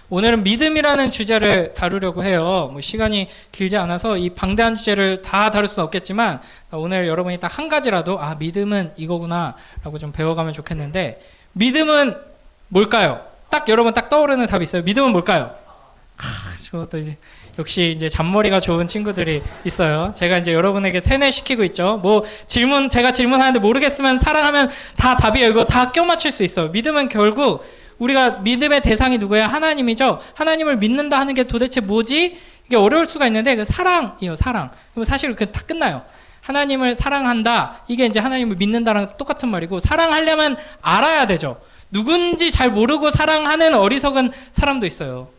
오늘은 믿음이라는 주제를 다루려고 해요. 뭐 시간이 길지 않아서 이 방대한 주제를 다 다룰 수는 없겠지만 오늘 여러분이 딱 한 가지라도 믿음은 이거구나 라고 좀 배워가면 좋겠는데, 믿음은 뭘까요? 딱 여러분 딱 떠오르는 답이 있어요. 믿음은 뭘까요? 저것도 이제 역시 이제 잔머리가 좋은 친구들이 있어요. 제가 이제 여러분에게 세뇌시키고 있죠. 뭐 제가 질문하는데 모르겠으면 사랑하면 다 답이에요. 이거 다 껴맞출 수 있어요. 믿음은 결국 우리가 믿음의 대상이 누구예요? 하나님이죠. 하나님을 믿는다 하는 게 도대체 뭐지? 이게 어려울 수가 있는데 사랑이에요. 사랑. 그럼 사실 다 끝나요. 하나님을 사랑한다. 이게 이제 하나님을 믿는다랑 똑같은 말이고, 사랑하려면 알아야 되죠. 누군지 잘 모르고 사랑하는 어리석은 사람도 있어요.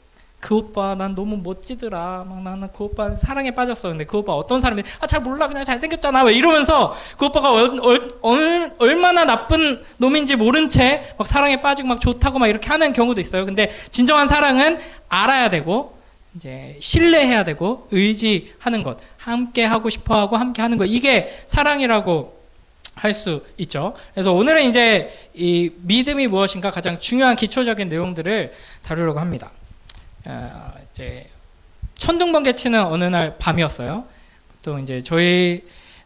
그 오빠 난 너무 멋지더라. 막 나는 그 오빠 사랑에 빠졌어. 근데 그 오빠 어떤 사람이 잘 몰라. 그냥 잘생겼잖아. 왜 이러면서 그 오빠가 얼마나 나쁜 놈인지 모른 채 막 사랑에 빠지고 막 좋다고 막 이렇게 하는 경우도 있어요. 근데 진정한 사랑은 알아야 되고, 이제 신뢰해야 되고, 의지하는 것, 함께 하고 싶어하고 함께 하는 것, 이게 사랑이라고 할 수 있죠. 그래서 오늘은 이제 이 믿음이 무엇인가 가장 중요한 기초적인 내용들을 다루려고 합니다. 이제 천둥번개 치는 어느 날 밤이었어요. 또 이제 저희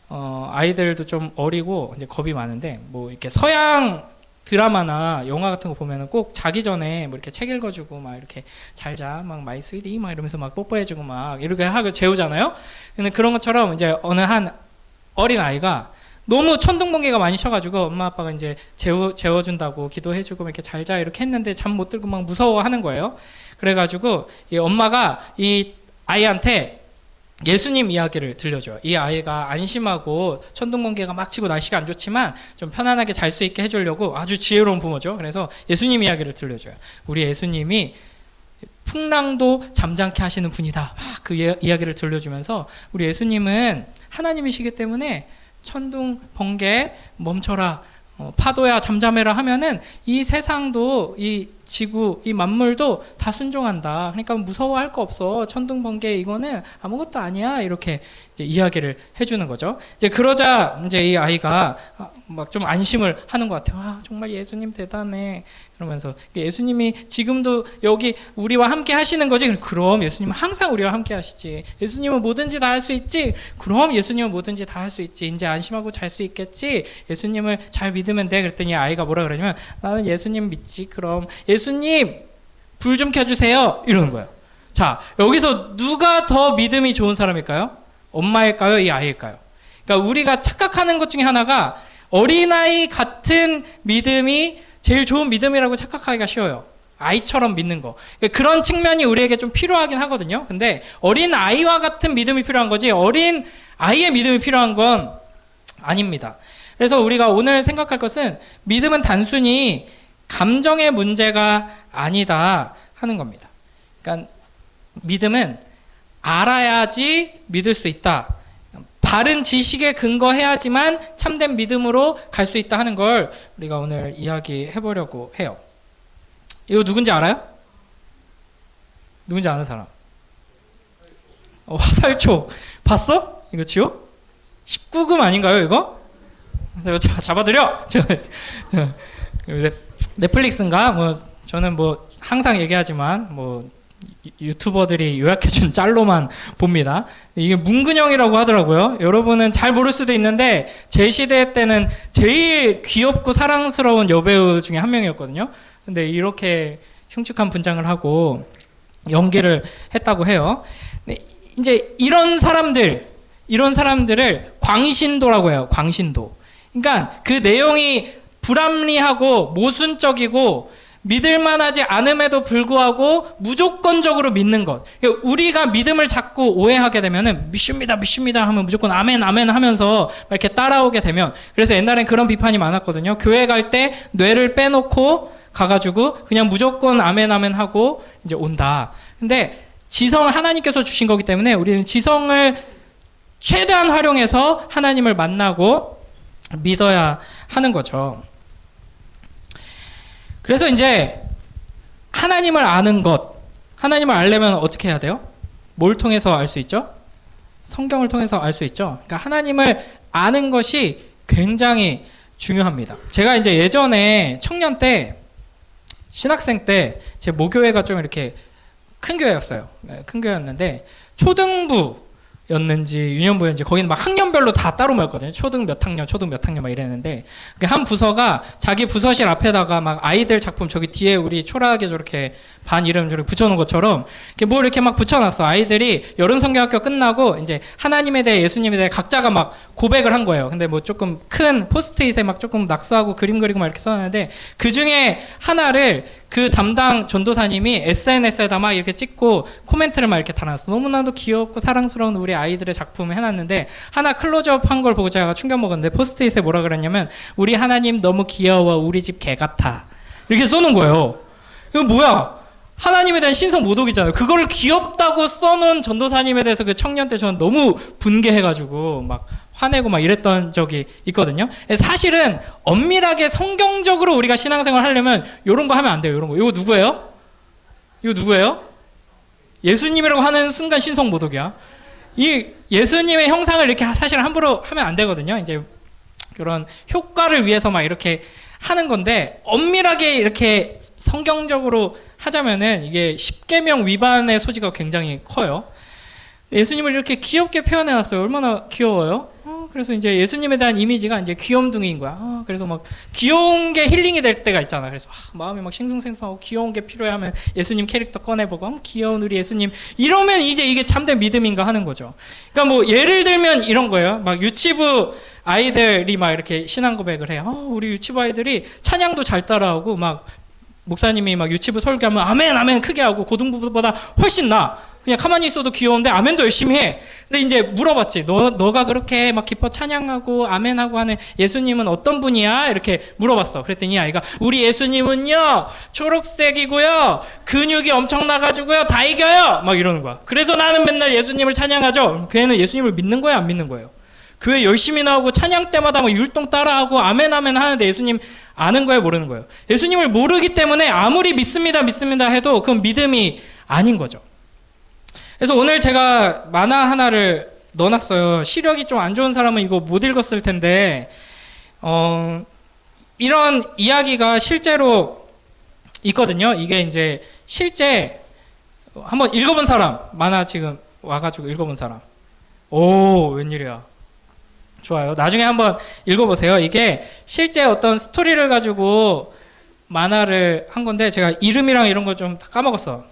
아이들도 좀 어리고 이제 겁이 많은데, 뭐 이렇게 서양 드라마나 영화 같은 거 보면은 꼭 자기 전에 뭐 이렇게 책 읽어주고 막 이렇게 잘 자, 막 마이 스위디 막 이러면서 막 뽀뽀해주고 막 이렇게 하고 재우잖아요. 근데 그런 것처럼 이제 어느 한 어린 아이가 너무 천둥번개가 많이 쳐가지고 엄마 아빠가 이제 재워준다고 기도해주고 이렇게 잘 자 이렇게 했는데 잠 못 들고 막 무서워하는 거예요. 그래가지고 이 엄마가 이 아이한테 예수님 이야기를 들려줘요. 이 아이가 안심하고 천둥번개가 막 치고 날씨가 안 좋지만 좀 편안하게 잘 수 있게 해주려고, 아주 지혜로운 부모죠. 그래서 예수님 이야기를 들려줘요. 우리 예수님이 풍랑도 잠잠케 하시는 분이다. 그 이야기를 들려주면서 우리 예수님은 하나님이시기 때문에 천둥, 번개 멈춰라, 파도야 잠잠해라 하면은 이 세상도, 이 지구, 이 만물도 다 순종한다. 그러니까 무서워할 거 없어. 천둥, 번개 이거는 아무것도 아니야. 이렇게 이제 이야기를 해주는 거죠. 이제 그러자 이제 이 아이가 막 좀 안심을 하는 것 같아요. 정말 예수님 대단해. 그러면서 예수님이 지금도 여기 우리와 함께 하시는 거지? 그럼 예수님은 항상 우리와 함께 하시지. 예수님은 뭐든지 다 할 수 있지? 그럼 예수님은 뭐든지 다 할 수 있지. 이제 안심하고 잘 수 있겠지? 예수님을 잘 믿으면 돼. 그랬더니 아이가 뭐라 그러냐면, 나는 예수님 믿지. 그럼 예수님 불 좀 켜주세요. 이러는 거예요. 자, 여기서 누가 더 믿음이 좋은 사람일까요? 엄마일까요? 이 아이일까요? 그러니까 우리가 착각하는 것 중에 하나가 어린아이 같은 믿음이 제일 좋은 믿음이라고 착각하기가 쉬워요. 아이처럼 믿는 거. 그런 측면이 우리에게 좀 필요하긴 하거든요. 근데 어린 아이와 같은 믿음이 필요한 거지 어린 아이의 믿음이 필요한 건 아닙니다. 그래서 우리가 오늘 생각할 것은 믿음은 단순히 감정의 문제가 아니다 하는 겁니다. 그러니까 믿음은 알아야지 믿을 수 있다. 바른 지식에 근거해야지만 참된 믿음으로 갈 수 있다 하는 걸 우리가 오늘 이야기해 보려고 해요. 이거 누군지 알아요? 누군지 아는 사람? 화살촉 봤어? 이거 지호? 19금 아닌가요 이거? 잡아드려! 넷플릭스인가? 뭐 저는 뭐 항상 얘기하지만 뭐 유튜버들이 요약해준 짤로만 봅니다. 이게 문근영이라고 하더라고요. 여러분은 잘 모를 수도 있는데 제 시대 때는 제일 귀엽고 사랑스러운 여배우 중에 한 명이었거든요. 근데 이렇게 흉측한 분장을 하고 연기를 했다고 해요. 이제 이런 사람들을 광신도라고 해요. 광신도. 그러니까 그 내용이 불합리하고 모순적이고 믿을만하지 않음에도 불구하고 무조건적으로 믿는 것. 우리가 믿음을 자꾸 오해하게 되면은 믿습니다 하면 무조건 아멘 하면서 이렇게 따라오게 되면, 그래서 옛날엔 그런 비판이 많았거든요. 교회 갈 때 뇌를 빼놓고 가가지고 그냥 무조건 아멘 하고 이제 온다. 근데 지성을 하나님께서 주신 거기 때문에 우리는 지성을 최대한 활용해서 하나님을 만나고 믿어야 하는 거죠. 그래서 이제 하나님을 아는 것, 하나님을 알려면 어떻게 해야 돼요? 뭘 통해서 알 수 있죠? 성경을 통해서 알 수 있죠. 그러니까 하나님을 아는 것이 굉장히 중요합니다. 제가 이제 예전에 청년 때, 신학생 때 제 모교회가 좀 이렇게 큰 교회였어요. 네, 큰 교회였는데 초등부였는지 유년부였는지 거기는 막 학년별로 다 따로 모였거든요. 초등 몇 학년, 초등 몇 학년 막 이랬는데 한 부서가 자기 부서실 앞에다가 막 아이들 작품 저기 뒤에 우리 초라하게 저렇게 반 이름 저렇게 붙여놓은 것처럼 이렇게 뭘 이렇게 막 붙여놨어. 아이들이 여름 성경학교 끝나고 이제 하나님에 대해 예수님에 대해 각자가 막 고백을 한 거예요. 근데 뭐 조금 큰 포스트잇에 막 조금 낙서하고 그림 그리고 막 이렇게 써놨는데 그 중에 하나를 그 담당 전도사님이 SNS에다 막 이렇게 찍고 코멘트를 막 이렇게 달아놨어. 너무나도 귀엽고 사랑스러운 우리 아이들의 작품을 해놨는데 하나 클로즈업 한 걸 보고 제가 충격 먹었는데 포스트잇에 뭐라 그랬냐면 우리 하나님 너무 귀여워 우리 집 개 같아 이렇게 써놓은 거예요. 이거 뭐야? 하나님에 대한 신성 모독이잖아요. 그거를 귀엽다고 써놓은 전도사님에 대해서 그 청년 때 저는 너무 분개해가지고 막 화내고 막 이랬던 적이 있거든요. 사실은 엄밀하게 성경적으로 우리가 신앙생활 하려면 이런 거 하면 안 돼요. 이런 거. 이거 누구예요? 이거 누구예요? 예수님이라고 하는 순간 신성 모독이야. 이 예수님의 형상을 이렇게 사실 함부로 하면 안 되거든요. 이제 그런 효과를 위해서 막 이렇게 하는 건데 엄밀하게 이렇게 성경적으로 하자면은 이게 십계명 위반의 소지가 굉장히 커요. 예수님을 이렇게 귀엽게 표현해놨어요. 얼마나 귀여워요? 그래서 이제 예수님에 대한 이미지가 이제 귀염둥이인 거야. 그래서 막 귀여운 게 힐링이 될 때가 있잖아. 그래서 마음이 막 싱숭생숭하고 귀여운 게 필요해 하면 예수님 캐릭터 꺼내보고 귀여운 우리 예수님 이러면 이제 이게 참된 믿음인가 하는 거죠. 그러니까 뭐 예를 들면 이런 거예요. 막 유치부 아이들이 막 이렇게 신앙 고백을 해요. 우리 유치부 아이들이 찬양도 잘 따라하고 막 목사님이 막 유치부 설교하면 아멘 아멘 크게 하고 고등부보다 훨씬 나. 그냥 가만히 있어도 귀여운데 아멘도 열심히 해. 근데 이제 물어봤지. 너가 그렇게 막 기뻐 찬양하고 아멘하고 하는 예수님은 어떤 분이야? 이렇게 물어봤어. 그랬더니 이 아이가 우리 예수님은요 초록색이고요 근육이 엄청 나가지고요 다 이겨요 막 이러는 거야. 그래서 나는 맨날 예수님을 찬양하죠. 그 애는 예수님을 믿는 거야 안 믿는 거예요? 교회 열심히 나오고 찬양 때마다 막 율동 따라하고 아멘 아멘 하는데 예수님 아는 거예요 모르는 거예요? 예수님을 모르기 때문에 아무리 믿습니다 해도 그건 믿음이 아닌 거죠. 그래서 오늘 제가 만화 하나를 넣어놨어요. 시력이 좀 안 좋은 사람은 이거 못 읽었을 텐데 이런 이야기가 실제로 있거든요. 이게 이제 실제 한번 읽어본 사람 만화 지금 와가지고 읽어본 사람 오 웬일이야. 좋아요. 나중에 한번 읽어보세요. 이게 실제 어떤 스토리를 가지고 만화를 한 건데 제가 이름이랑 이런 거 좀 까먹었어.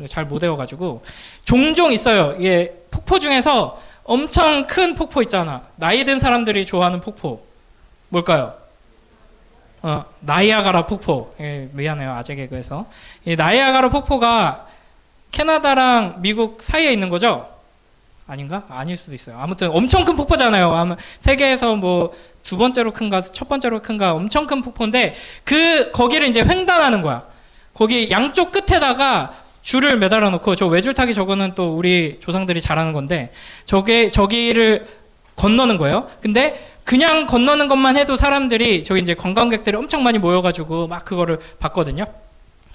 잘 못 외워가지고 종종 있어요. 이게 폭포 중에서 엄청 큰 폭포 있잖아. 나이 든 사람들이 좋아하는 폭포 뭘까요? 나이아가라 폭포. 미안해요 아재 개그에서. 이 나이아가라 폭포가 캐나다랑 미국 사이에 있는 거죠? 아닌가? 아닐 수도 있어요. 아무튼 엄청 큰 폭포잖아요. 세계에서 뭐 두 번째로 큰가 첫 번째로 큰가 엄청 큰 폭포인데 거기를 이제 횡단하는 거야. 거기 양쪽 끝에다가 줄을 매달아 놓고 저 외줄타기 저거는 또 우리 조상들이 잘하는 건데 저기를 건너는 거예요. 근데 그냥 건너는 것만 해도 사람들이 저기 이제 관광객들이 엄청 많이 모여가지고 막 그거를 봤거든요.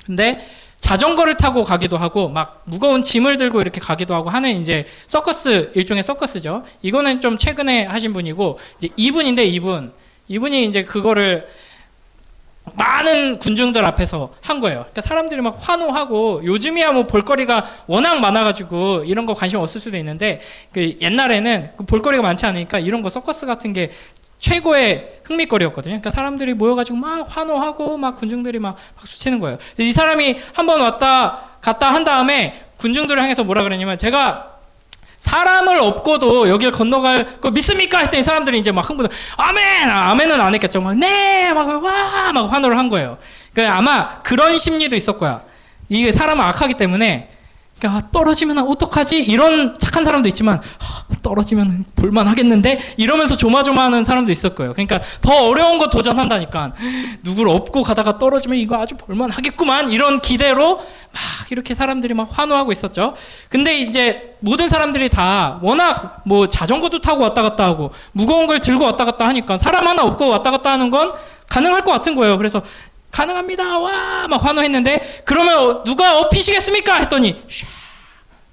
근데 자전거를 타고 가기도 하고 막 무거운 짐을 들고 이렇게 가기도 하고 하는 이제 서커스 일종의 서커스죠. 이거는 좀 최근에 하신 분이고 이제 이분인데 이분이 이제 그거를 많은 군중들 앞에서 한 거예요. 그러니까 사람들이 막 환호하고 요즘이야 뭐 볼거리가 워낙 많아가지고 이런 거 관심 없을 수도 있는데 그 옛날에는 그 볼거리가 많지 않으니까 이런 거 서커스 같은 게 최고의 흥미거리였거든요. 그러니까 사람들이 모여가지고 막 환호하고 막 군중들이 막 박수 치는 거예요. 이 사람이 한번 왔다 갔다 한 다음에 군중들을 향해서 뭐라 그랬냐면 제가 사람을 업고도 여기를 건너갈 거 믿습니까? 했더니 사람들이 이제 막 흥분해. 아멘! 아멘은 안 했겠죠. 막, 네! 막, 와! 막 환호를 한 거예요. 그러니까 아마 그런 심리도 있을 거야. 이게 사람은 악하기 때문에 그러니까 떨어지면 어떡하지? 이런 착한 사람도 있지만 떨어지면 볼만 하겠는데? 이러면서 조마조마하는 사람도 있을 거예요. 그러니까 더 어려운 거 도전한다니까. 누구를 업고 가다가 떨어지면 이거 아주 볼만 하겠구만. 이런 기대로 막 이렇게 사람들이 막 환호하고 있었죠. 근데 이제 모든 사람들이 다 워낙 뭐 자전거도 타고 왔다 갔다 하고 무거운 걸 들고 왔다 갔다 하니까 사람 하나 업고 왔다 갔다 하는 건 가능할 것 같은 거예요. 그래서 가능합니다. 와! 막 환호했는데 그러면 누가 업히시겠습니까? 했더니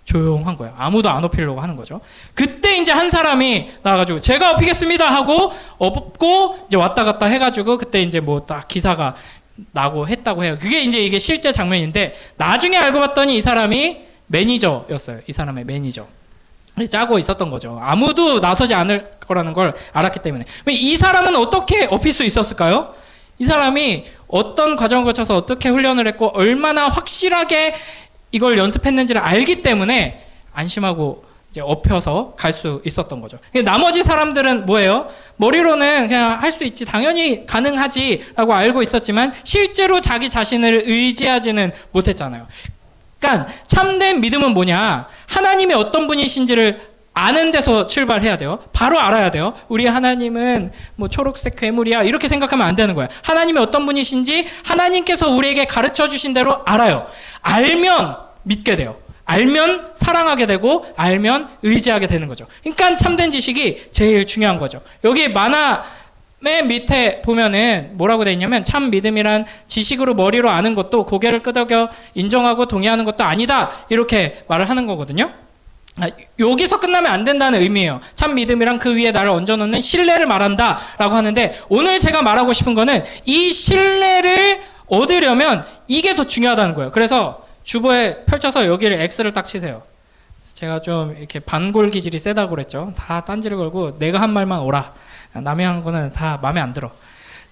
조용한 거예요. 아무도 안 업히려고 하는 거죠. 그때 이제 한 사람이 나와가지고 제가 업히겠습니다 하고 업고 이제 왔다 갔다 해가지고 그때 이제 뭐 딱 기사가 나고 했다고 해요. 그게 이제 이게 실제 장면인데 나중에 알고 봤더니 이 사람이 매니저였어요. 이 사람의 매니저. 짜고 있었던 거죠. 아무도 나서지 않을 거라는 걸 알았기 때문에. 이 사람은 어떻게 업힐 수 있었을까요? 이 사람이 어떤 과정을 거쳐서 어떻게 훈련을 했고 얼마나 확실하게 이걸 연습했는지를 알기 때문에 안심하고 이제 업혀서 갈 수 있었던 거죠. 나머지 사람들은 뭐예요? 머리로는 그냥 할 수 있지, 당연히 가능하지라고 알고 있었지만 실제로 자기 자신을 의지하지는 못했잖아요. 그러니까 참된 믿음은 뭐냐? 하나님이 어떤 분이신지를 아는 데서 출발해야 돼요. 바로 알아야 돼요. 우리 하나님은 뭐 초록색 괴물이야 이렇게 생각하면 안 되는 거예요. 하나님이 어떤 분이신지 하나님께서 우리에게 가르쳐 주신 대로 알아요. 알면 믿게 돼요. 알면 사랑하게 되고 알면 의지하게 되는 거죠. 그러니까 참된 지식이 제일 중요한 거죠. 여기 만화 맨 밑에 보면은 뭐라고 돼 있냐면 참 믿음이란 지식으로 머리로 아는 것도 고개를 끄덕여 인정하고 동의하는 것도 아니다 이렇게 말을 하는 거거든요. 여기서 끝나면 안 된다는 의미예요. 참 믿음이란 그 위에 나를 얹어놓는 신뢰를 말한다 라고 하는데 오늘 제가 말하고 싶은 거는 이 신뢰를 얻으려면 이게 더 중요하다는 거예요. 그래서 주보에 펼쳐서 여기를 X를 딱 치세요. 제가 좀 이렇게 반골 기질이 세다고 그랬죠. 다 딴지를 걸고 내가 한 말만 오라. 남이 한 거는 다 마음에 안 들어.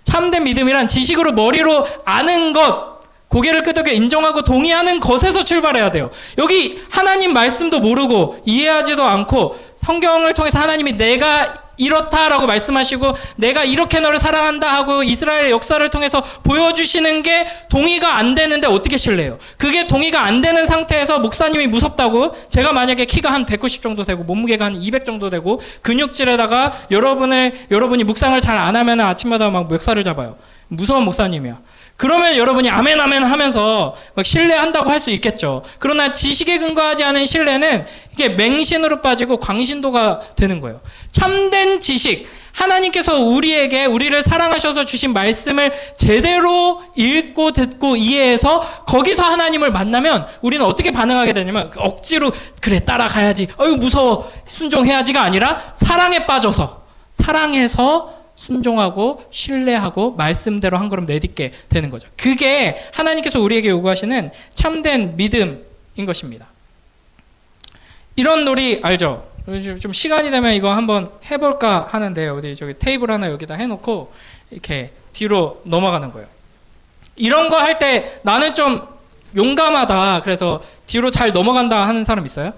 참된 믿음이란 지식으로 머리로 아는 것, 고개를 끄덕여 인정하고 동의하는 것에서 출발해야 돼요. 여기 하나님 말씀도 모르고 이해하지도 않고 성경을 통해서 하나님이 내가 이렇다라고 말씀하시고 내가 이렇게 너를 사랑한다 하고 이스라엘의 역사를 통해서 보여주시는 게 동의가 안 되는데 어떻게 신뢰해요? 그게 동의가 안 되는 상태에서 목사님이 무섭다고 제가 만약에 키가 한 190 정도 되고 몸무게가 한 200 정도 되고 근육질에다가 여러분이 묵상을 잘 안 하면 아침마다 막 멱살을 잡아요. 무서운 목사님이야. 그러면 여러분이 아멘 아멘 하면서 막 신뢰한다고 할 수 있겠죠. 그러나 지식에 근거하지 않은 신뢰는 이게 맹신으로 빠지고 광신도가 되는 거예요. 참된 지식, 하나님께서 우리를 사랑하셔서 주신 말씀을 제대로 읽고 듣고 이해해서 거기서 하나님을 만나면 우리는 어떻게 반응하게 되냐면 억지로 그래 따라가야지, 어휴 무서워 순종해야지가 아니라 사랑에 빠져서 사랑해서 순종하고 신뢰하고 말씀대로 한 걸음 내딛게 되는 거죠. 그게 하나님께서 우리에게 요구하시는 참된 믿음인 것입니다. 이런 놀이 알죠? 좀 시간이 되면 이거 한번 해볼까 하는데 어디 저기 테이블 하나 여기다 해놓고 이렇게 뒤로 넘어가는 거예요. 이런 거 할 때 나는 좀 용감하다 그래서 뒤로 잘 넘어간다 하는 사람 있어요?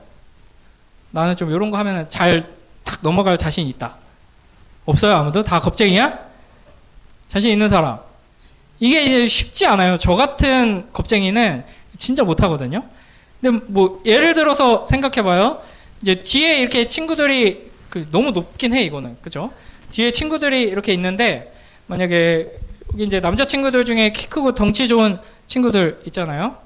나는 좀 이런 거 하면 잘 탁 넘어갈 자신 있다. 없어요? 아무도? 다 겁쟁이야? 자신 있는 사람. 이게 이제 쉽지 않아요. 저 같은 겁쟁이는 진짜 못하거든요. 근데 뭐 예를 들어서 생각해봐요. 이제 뒤에 이렇게 친구들이 너무 높긴 해 이거는, 그죠? 뒤에 친구들이 이렇게 있는데 만약에 여기 이제 남자 친구들 중에 키 크고 덩치 좋은 친구들 있잖아요.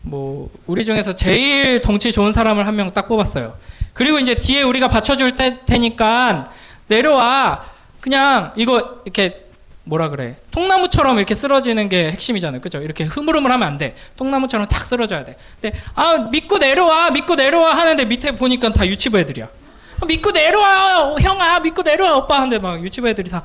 뭐 우리 중에서 제일 덩치 좋은 사람을 한 명 딱 뽑았어요. 그리고 이제 뒤에 우리가 받쳐줄 테니까 내려와. 그냥 이거 이렇게 뭐라 그래, 통나무처럼 이렇게 쓰러지는 게 핵심이잖아요, 그죠? 이렇게 흐물흐물하면 안 돼. 통나무처럼 탁 쓰러져야 돼. 근데 믿고 내려와 하는데 밑에 보니까 다 유치부 애들이야. 믿고 내려와 형아, 믿고 내려와 오빠 하는데 막 유치부 애들이 다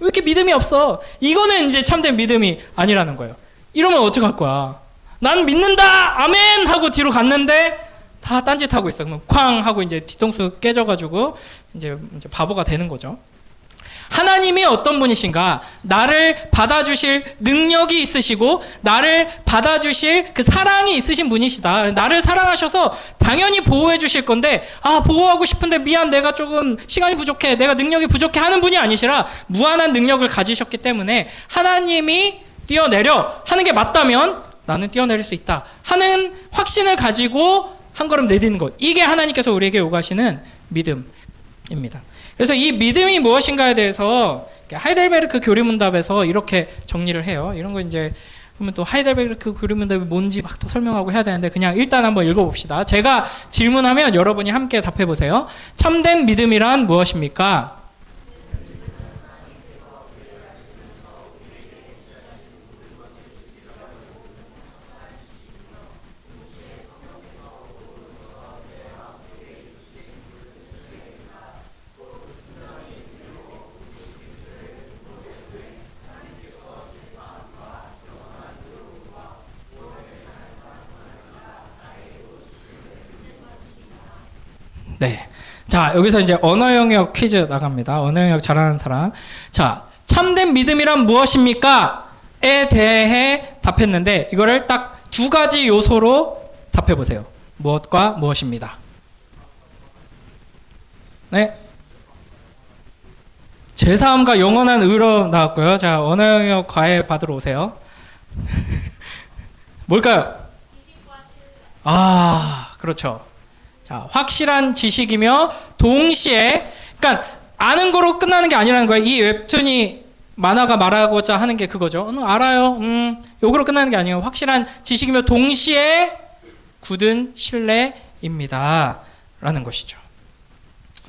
왜 이렇게 믿음이 없어? 이거는 이제 참된 믿음이 아니라는 거예요. 이러면 어떡할 거야? 난 믿는다 아멘 하고 뒤로 갔는데 다 딴짓하고 있어. 그러면 쾅 하고 이제 뒤통수 깨져가지고 이제 바보가 되는 거죠. 하나님이 어떤 분이신가? 나를 받아주실 능력이 있으시고 나를 받아주실 그 사랑이 있으신 분이시다. 나를 사랑하셔서 당연히 보호해 주실 건데 보호하고 싶은데 미안 내가 조금 시간이 부족해, 내가 능력이 부족해 하는 분이 아니시라 무한한 능력을 가지셨기 때문에 하나님이 뛰어내려 하는 게 맞다면 나는 뛰어내릴 수 있다 하는 확신을 가지고 한 걸음 내딛는 것, 이게 하나님께서 우리에게 요구하시는 믿음입니다. 그래서 이 믿음이 무엇인가에 대해서 하이델베르크 교리문답에서 이렇게 정리를 해요. 이런 거 이제 그러면 또 하이델베르크 교리문답이 뭔지 막 또 설명하고 해야 되는데 그냥 일단 한번 읽어봅시다. 제가 질문하면 여러분이 함께 답해보세요. 참된 믿음이란 무엇입니까? 네. 자, 여기서 이제 언어 영역 퀴즈 나갑니다. 언어 영역 잘하는 사람. 자, 참된 믿음이란 무엇입니까? 에 대해 답했는데 이거를 딱 두 가지 요소로 답해 보세요. 무엇과 무엇입니다. 네. 제사함과 영원한 의로 나왔고요. 자, 언어 영역 과외 받으러 오세요. 뭘까요? 아, 그렇죠. 자, 확실한 지식이며 동시에, 그러니까 아는 거로 끝나는 게 아니라는 거예요. 이 웹툰이 만화가 말하고자 하는 게 그거죠. 알아요. 요거로 끝나는 게 아니에요. 확실한 지식이며 동시에 굳은 신뢰입니다. 라는 것이죠.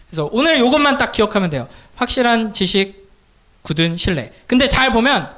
그래서 오늘 요것만 딱 기억하면 돼요. 확실한 지식, 굳은 신뢰. 근데 잘 보면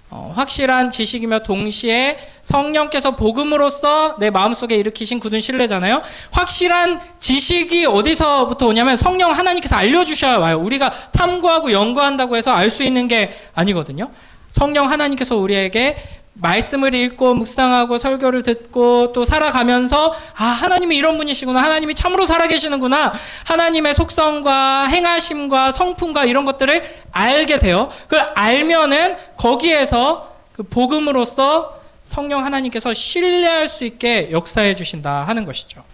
확실한 지식이며 동시에 성령께서 복음으로써 내 마음속에 일으키신 굳은 신뢰잖아요. 확실한 지식이 어디서부터 오냐면 성령 하나님께서 알려주셔야 와요. 우리가 탐구하고 연구한다고 해서 알 수 있는 게 아니거든요. 성령 하나님께서 우리에게 말씀을 읽고 묵상하고 설교를 듣고 또 살아가면서 아, 하나님이 이런 분이시구나, 하나님이 참으로 살아계시는구나, 하나님의 속성과 행하심과 성품과 이런 것들을 알게 돼요. 그걸 알면은 거기에서 그 복음으로써 성령 하나님께서 신뢰할 수 있게 역사해 주신다 하는 것이죠.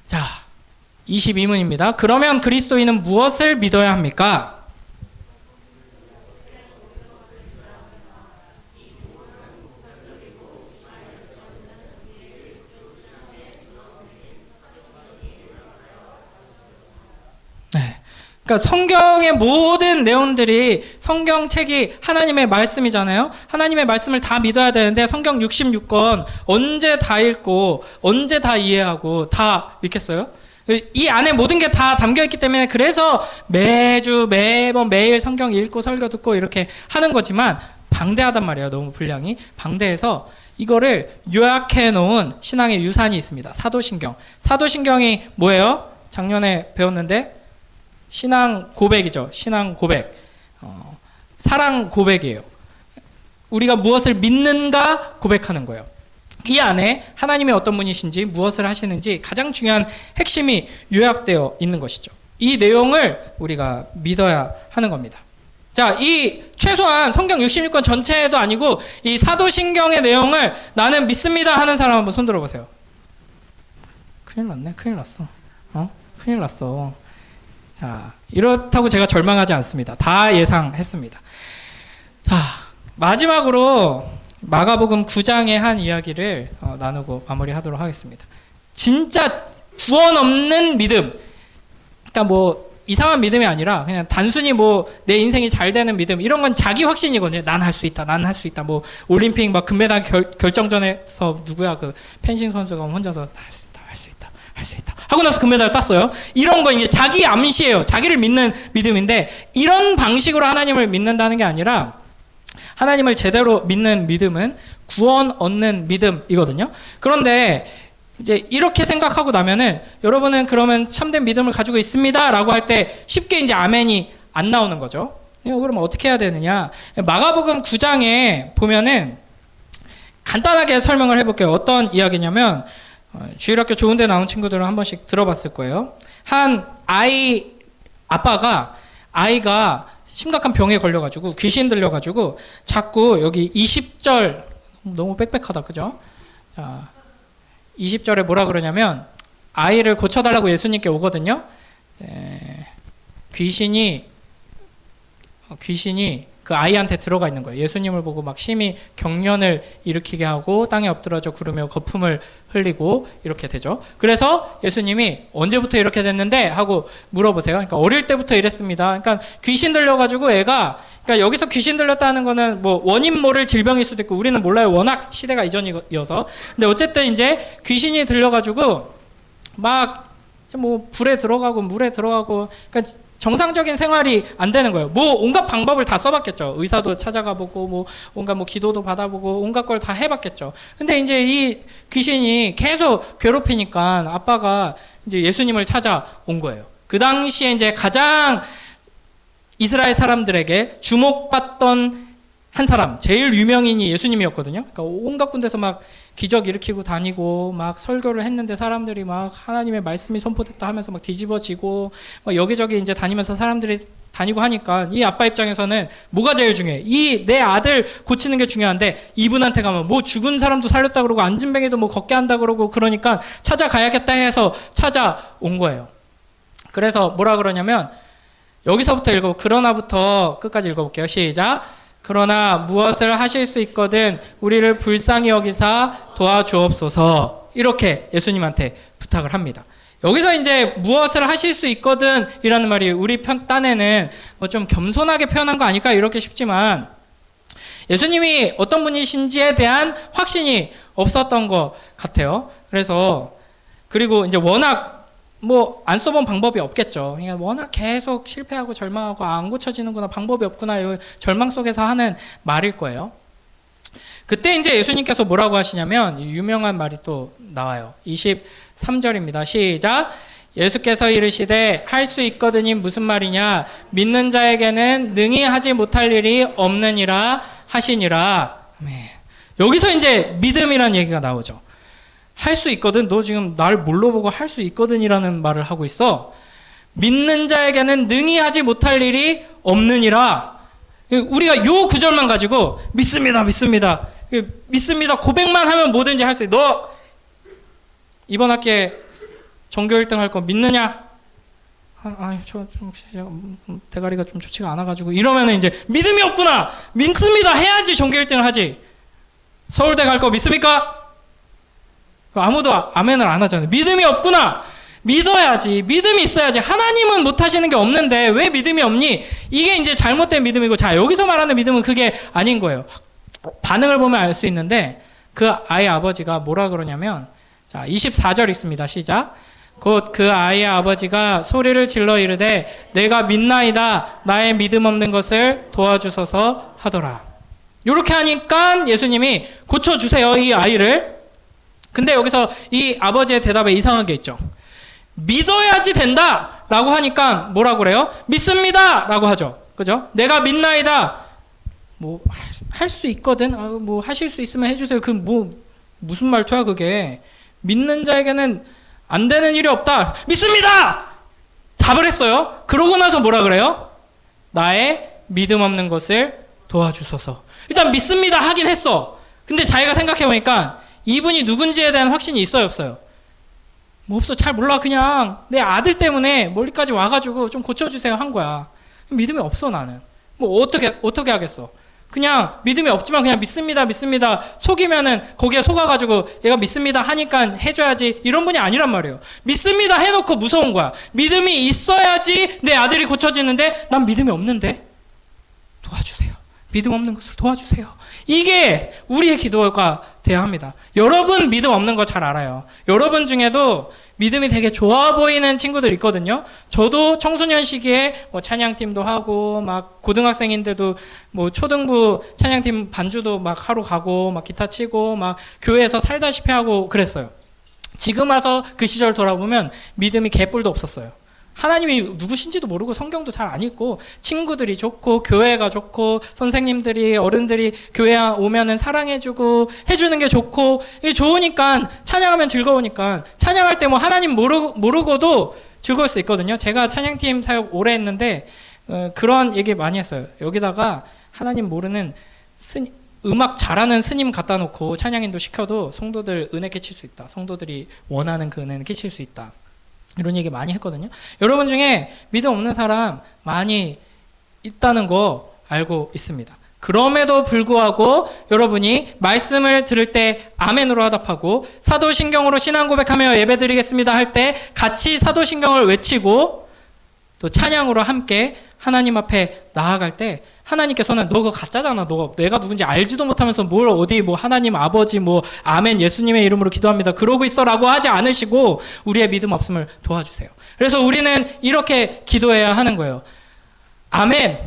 자, 22문입니다. 그러면 그리스도인은 무엇을 믿어야 합니까? 그러니까 성경의 모든 내용들이, 성경책이 하나님의 말씀이잖아요. 하나님의 말씀을 다 믿어야 되는데 성경 66권 언제 다 읽고 언제 다 이해하고 다 읽겠어요? 이 안에 모든 게 다 담겨있기 때문에 그래서 매주 매번 매일 성경 읽고 설교 듣고 이렇게 하는 거지만 방대하단 말이에요. 너무 분량이 방대해서 이거를 요약해 놓은 신앙의 유산이 있습니다. 사도신경. 사도신경이 뭐예요? 작년에 배웠는데 신앙 고백이죠. 신앙 고백. 사랑 고백이에요. 우리가 무엇을 믿는가 고백하는 거예요. 이 안에 하나님이 어떤 분이신지 무엇을 하시는지 가장 중요한 핵심이 요약되어 있는 것이죠. 이 내용을 우리가 믿어야 하는 겁니다. 자, 이 최소한 성경 66권 전체도 아니고 이 사도신경의 내용을 나는 믿습니다 하는 사람 한번 손 들어보세요. 큰일 났네. 큰일 났어. 큰일 났어. 자, 이렇다고 제가 절망하지 않습니다. 다 예상했습니다. 자, 마지막으로 마가복음 9장의 한 이야기를 나누고 마무리하도록 하겠습니다. 진짜 구원 없는 믿음. 그러니까 뭐 이상한 믿음이 아니라 그냥 단순히 뭐 내 인생이 잘 되는 믿음, 이런 건 자기 확신이거든요. 난 할 수 있다. 난 할 수 있다. 뭐 올림픽 막 금메달 결정전에서 누구야 그 펜싱 선수가 혼자서 할 수 있다 하고 나서 금메달을 땄어요. 이런 거 이제 자기 암시예요. 자기를 믿는 믿음인데 이런 방식으로 하나님을 믿는다는 게 아니라 하나님을 제대로 믿는 믿음은 구원 얻는 믿음이거든요. 그런데 이제 이렇게 생각하고 나면은 여러분은 그러면 참된 믿음을 가지고 있습니다 라고 할 때 쉽게 이제 아멘이 안 나오는 거죠. 그러면 어떻게 해야 되느냐? 마가복음 9장에 보면은 간단하게 설명을 해볼게요. 어떤 이야기냐면 주일학교 좋은 데 나온 친구들은 한 번씩 들어봤을 거예요. 한 아빠가 아이가 심각한 병에 걸려가지고 귀신 들려가지고 자꾸 여기 20절 너무 빽빽하다, 그죠? 자, 20절에 뭐라 그러냐면 아이를 고쳐달라고 예수님께 오거든요. 귀신이 그 아이한테 들어가 있는 거예요. 예수님을 보고 막 심히 경련을 일으키게 하고 땅에 엎드러져 구르며 거품을 흘리고 이렇게 되죠. 그래서 예수님이 언제부터 이렇게 됐는데 하고 물어보세요. 그러니까 어릴 때부터 이랬습니다. 그러니까 귀신 들려가지고 애가, 그러니까 여기서 귀신 들렸다는 거는 뭐 원인 모를 질병일 수도 있고 우리는 몰라요. 워낙 시대가 이전이어서. 근데 어쨌든 이제 귀신이 들려가지고 막 뭐 불에 들어가고 물에 들어가고, 그러니까 정상적인 생활이 안 되는 거예요. 뭐 온갖 방법을 다 써봤겠죠. 의사도 찾아가 보고 뭐 온갖 뭐 기도도 받아보고 온갖 걸 다 해봤겠죠. 근데 이제 이 귀신이 계속 괴롭히니까 아빠가 이제 예수님을 찾아온 거예요. 그 당시에 이제 가장 이스라엘 사람들에게 주목받던 한 사람, 제일 유명인이 예수님이었거든요. 그러니까 온갖 군데서 막 기적 일으키고 다니고 막 설교를 했는데 사람들이 막 하나님의 말씀이 선포됐다 하면서 막 뒤집어지고 막 여기저기 이제 다니면서 사람들이 다니고 하니까 이 아빠 입장에서는 뭐가 제일 중요해? 이 내 아들 고치는 게 중요한데 이분한테 가면 뭐 죽은 사람도 살렸다 그러고 안진뱅이도 뭐 걷게 한다 그러고 그러니까 찾아가야겠다 해서 찾아온 거예요. 그래서 뭐라 그러냐면 여기서부터 그러나부터 끝까지 읽어볼게요. 시작. 그러나 무엇을 하실 수 있거든 우리를 불쌍히 여기사 도와주옵소서. 이렇게 예수님한테 부탁을 합니다. 여기서 이제 무엇을 하실 수 있거든 이라는 말이 우리 딴에는 뭐 좀 겸손하게 표현한 거 아닐까 이렇게 싶지만 예수님이 어떤 분이신지에 대한 확신이 없었던 것 같아요. 그리고 이제 워낙 뭐 안 써본 방법이 없겠죠. 그러니까 워낙 계속 실패하고 절망하고 안 고쳐지는구나, 방법이 없구나, 이 절망 속에서 하는 말일 거예요. 그때 이제 예수님께서 뭐라고 하시냐면 유명한 말이 또 나와요. 23절입니다. 시작. 예수께서 이르시되 할 수 있거든이 무슨 말이냐? 믿는 자에게는 능히 하지 못할 일이 없느니라 하시니라. 여기서 이제 믿음이라는 얘기가 나오죠. 할 수 있거든. 너 지금 날 뭘로 보고 할 수 있거든이라는 말을 하고 있어. 믿는 자에게는 능히 하지 못할 일이 없느니라. 우리가 요 구절만 가지고 믿습니다, 믿습니다, 믿습니다 고백만 하면 뭐든지 할 수 있어. 너 이번 학기에 전교 1등 할 거 믿느냐? 저 대가리가 좀 좋지가 않아가지고 이러면 이제 믿음이 없구나. 믿습니다 해야지 전교 1등을 하지. 서울대 갈 거 믿습니까? 아무도 아멘을 안 하잖아요. 믿음이 없구나. 믿어야지. 믿음이 있어야지. 하나님은 못하시는 게 없는데 왜 믿음이 없니? 이게 이제 잘못된 믿음이고, 자, 여기서 말하는 믿음은 그게 아닌 거예요. 반응을 보면 알 수 있는데 그 아이의 아버지가 뭐라 그러냐면, 자, 24절 읽습니다. 시작. 곧 그 아이의 아버지가 소리를 질러 이르되 내가 믿나이다. 나의 믿음 없는 것을 도와주소서 하더라. 이렇게 하니까 예수님이 고쳐주세요, 이 아이를. 근데 여기서 이 아버지의 대답에 이상한 게 있죠. 믿어야지 된다 라고 하니까 뭐라고 그래요? 믿습니다 라고 하죠. 그죠? 내가 믿나이다. 뭐 할 수 있거든. 뭐 하실 수 있으면 해주세요. 그 뭐 무슨 말투야 그게. 믿는 자에게는 안 되는 일이 없다. 믿습니다! 답을 했어요. 그러고 나서 뭐라 그래요? 나의 믿음 없는 것을 도와주소서. 일단 믿습니다 하긴 했어. 근데 자기가 생각해보니까 이분이 누군지에 대한 확신이 있어요, 없어요? 뭐 없어. 잘 몰라. 그냥 내 아들 때문에 멀리까지 와가지고 좀 고쳐주세요 한 거야. 믿음이 없어 나는. 뭐 어떻게 하겠어. 그냥 믿음이 없지만 그냥 믿습니다 속이면은 거기에 속아가지고 얘가 믿습니다 하니까 해줘야지, 이런 분이 아니란 말이에요. 믿습니다 해놓고 무서운 거야. 믿음이 있어야지 내 아들이 고쳐지는데 난 믿음이 없는데 도와주세요. 믿음 없는 것을 도와주세요. 이게 우리의 기도가 되어야 합니다. 여러분 믿음 없는 거 잘 알아요. 여러분 중에도 믿음이 되게 좋아 보이는 친구들 있거든요. 저도 청소년 시기에 뭐 찬양팀도 하고 막 고등학생인데도 뭐 초등부 찬양팀 반주도 막 하러 가고 막 기타 치고 막 교회에서 살다시피 하고 그랬어요. 지금 와서 그 시절 돌아보면 믿음이 개뿔도 없었어요. 하나님이 누구신지도 모르고 성경도 잘 안 읽고 친구들이 좋고 교회가 좋고 선생님들이 어른들이 교회 오면은 사랑해주고 해주는 게 좋고 이게 좋으니까 찬양하면 즐거우니까 찬양할 때 뭐 하나님 모르고도 즐거울 수 있거든요. 제가 찬양팀 사역 오래 했는데 그런 얘기 많이 했어요. 여기다가 하나님 모르는 음악 잘하는 스님 갖다 놓고 찬양인도 시켜도 성도들 은혜 끼칠 수 있다. 성도들이 원하는 그 은혜는 끼칠 수 있다. 이런 얘기 많이 했거든요. 여러분 중에 믿음 없는 사람 많이 있다는 거 알고 있습니다. 그럼에도 불구하고 여러분이 말씀을 들을 때 아멘으로 화답하고 사도신경으로 신앙 고백하며 예배드리겠습니다 할 때 같이 사도신경을 외치고 또 찬양으로 함께 하나님 앞에 나아갈 때 하나님께서는 너 그거 가짜잖아. 너 내가 누군지 알지도 못하면서 뭘 어디 뭐 하나님 아버지 뭐 아멘 예수님의 이름으로 기도합니다 그러고 있어라고 하지 않으시고 우리의 믿음 없음을 도와주세요. 그래서 우리는 이렇게 기도해야 하는 거예요. 아멘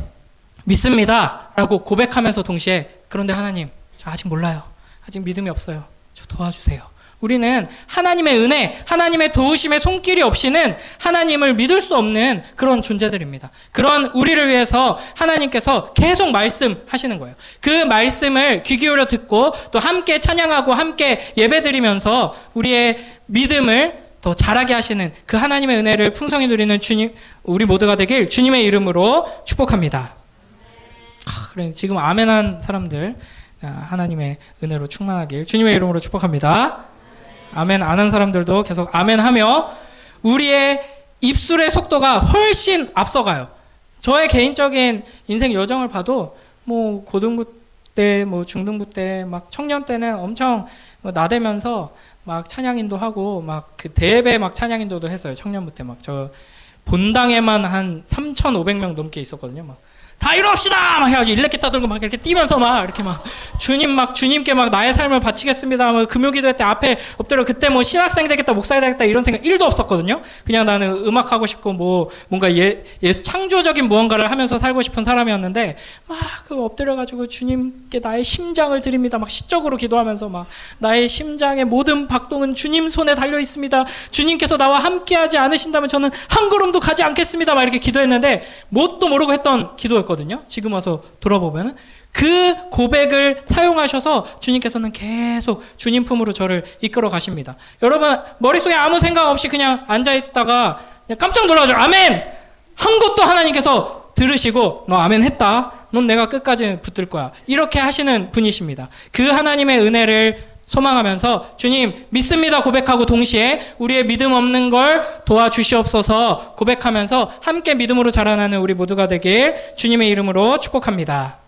믿습니다 라고 고백하면서 동시에 그런데 하나님 저 아직 몰라요. 아직 믿음이 없어요. 저 도와주세요. 우리는 하나님의 은혜, 하나님의 도우심의 손길이 없이는 하나님을 믿을 수 없는 그런 존재들입니다. 그런 우리를 위해서 하나님께서 계속 말씀하시는 거예요. 그 말씀을 귀 기울여 듣고 또 함께 찬양하고 함께 예배드리면서 우리의 믿음을 더 자라게 하시는 그 하나님의 은혜를 풍성히 누리는 주님, 우리 모두가 되길 주님의 이름으로 축복합니다. 그래, 지금 아멘한 사람들 하나님의 은혜로 충만하길 주님의 이름으로 축복합니다. 아멘 안 한 사람들도 계속 아멘하며 우리의 입술의 속도가 훨씬 앞서가요. 저의 개인적인 인생 여정을 봐도 뭐 고등부 때, 뭐 중등부 때, 막 청년 때는 엄청 나대면서 막 찬양인도 하고 막 그 대회 막 찬양인도도 했어요. 청년부 때 막 저 본당에만 한 3,500명 넘게 있었거든요. 막 다 일어납시다! 막 해가지고 일렉기 따들고 막 이렇게 뛰면서 막 이렇게 막 주님께 막 나의 삶을 바치겠습니다. 뭐 금요기도회 때 앞에 엎드려 그때 뭐 신학생 되겠다, 목사가 되겠다 이런 생각 1도 없었거든요. 그냥 나는 음악 하고 싶고 뭐 뭔가 예수 창조적인 무언가를 하면서 살고 싶은 사람이었는데 막 그 엎드려가지고 주님께 나의 심장을 드립니다. 막 시적으로 기도하면서 막 나의 심장의 모든 박동은 주님 손에 달려 있습니다. 주님께서 나와 함께하지 않으신다면 저는 한 걸음도 가지 않겠습니다. 막 이렇게 기도했는데 뭣도 모르고 했던 기도였거든요. 지금 와서 돌아보면은 그 고백을 사용하셔서 주님께서는 계속 주님 품으로 저를 이끌어 가십니다. 여러분 머릿속에 아무 생각 없이 그냥 앉아있다가 그냥 깜짝 놀라죠. 아멘! 한 것도 하나님께서 들으시고 너 아멘 했다. 넌 내가 끝까지 붙들 거야. 이렇게 하시는 분이십니다. 그 하나님의 은혜를 소망하면서 주님 믿습니다 고백하고 동시에 우리의 믿음 없는 걸 도와주시옵소서 고백하면서 함께 믿음으로 자라나는 우리 모두가 되길 주님의 이름으로 축복합니다.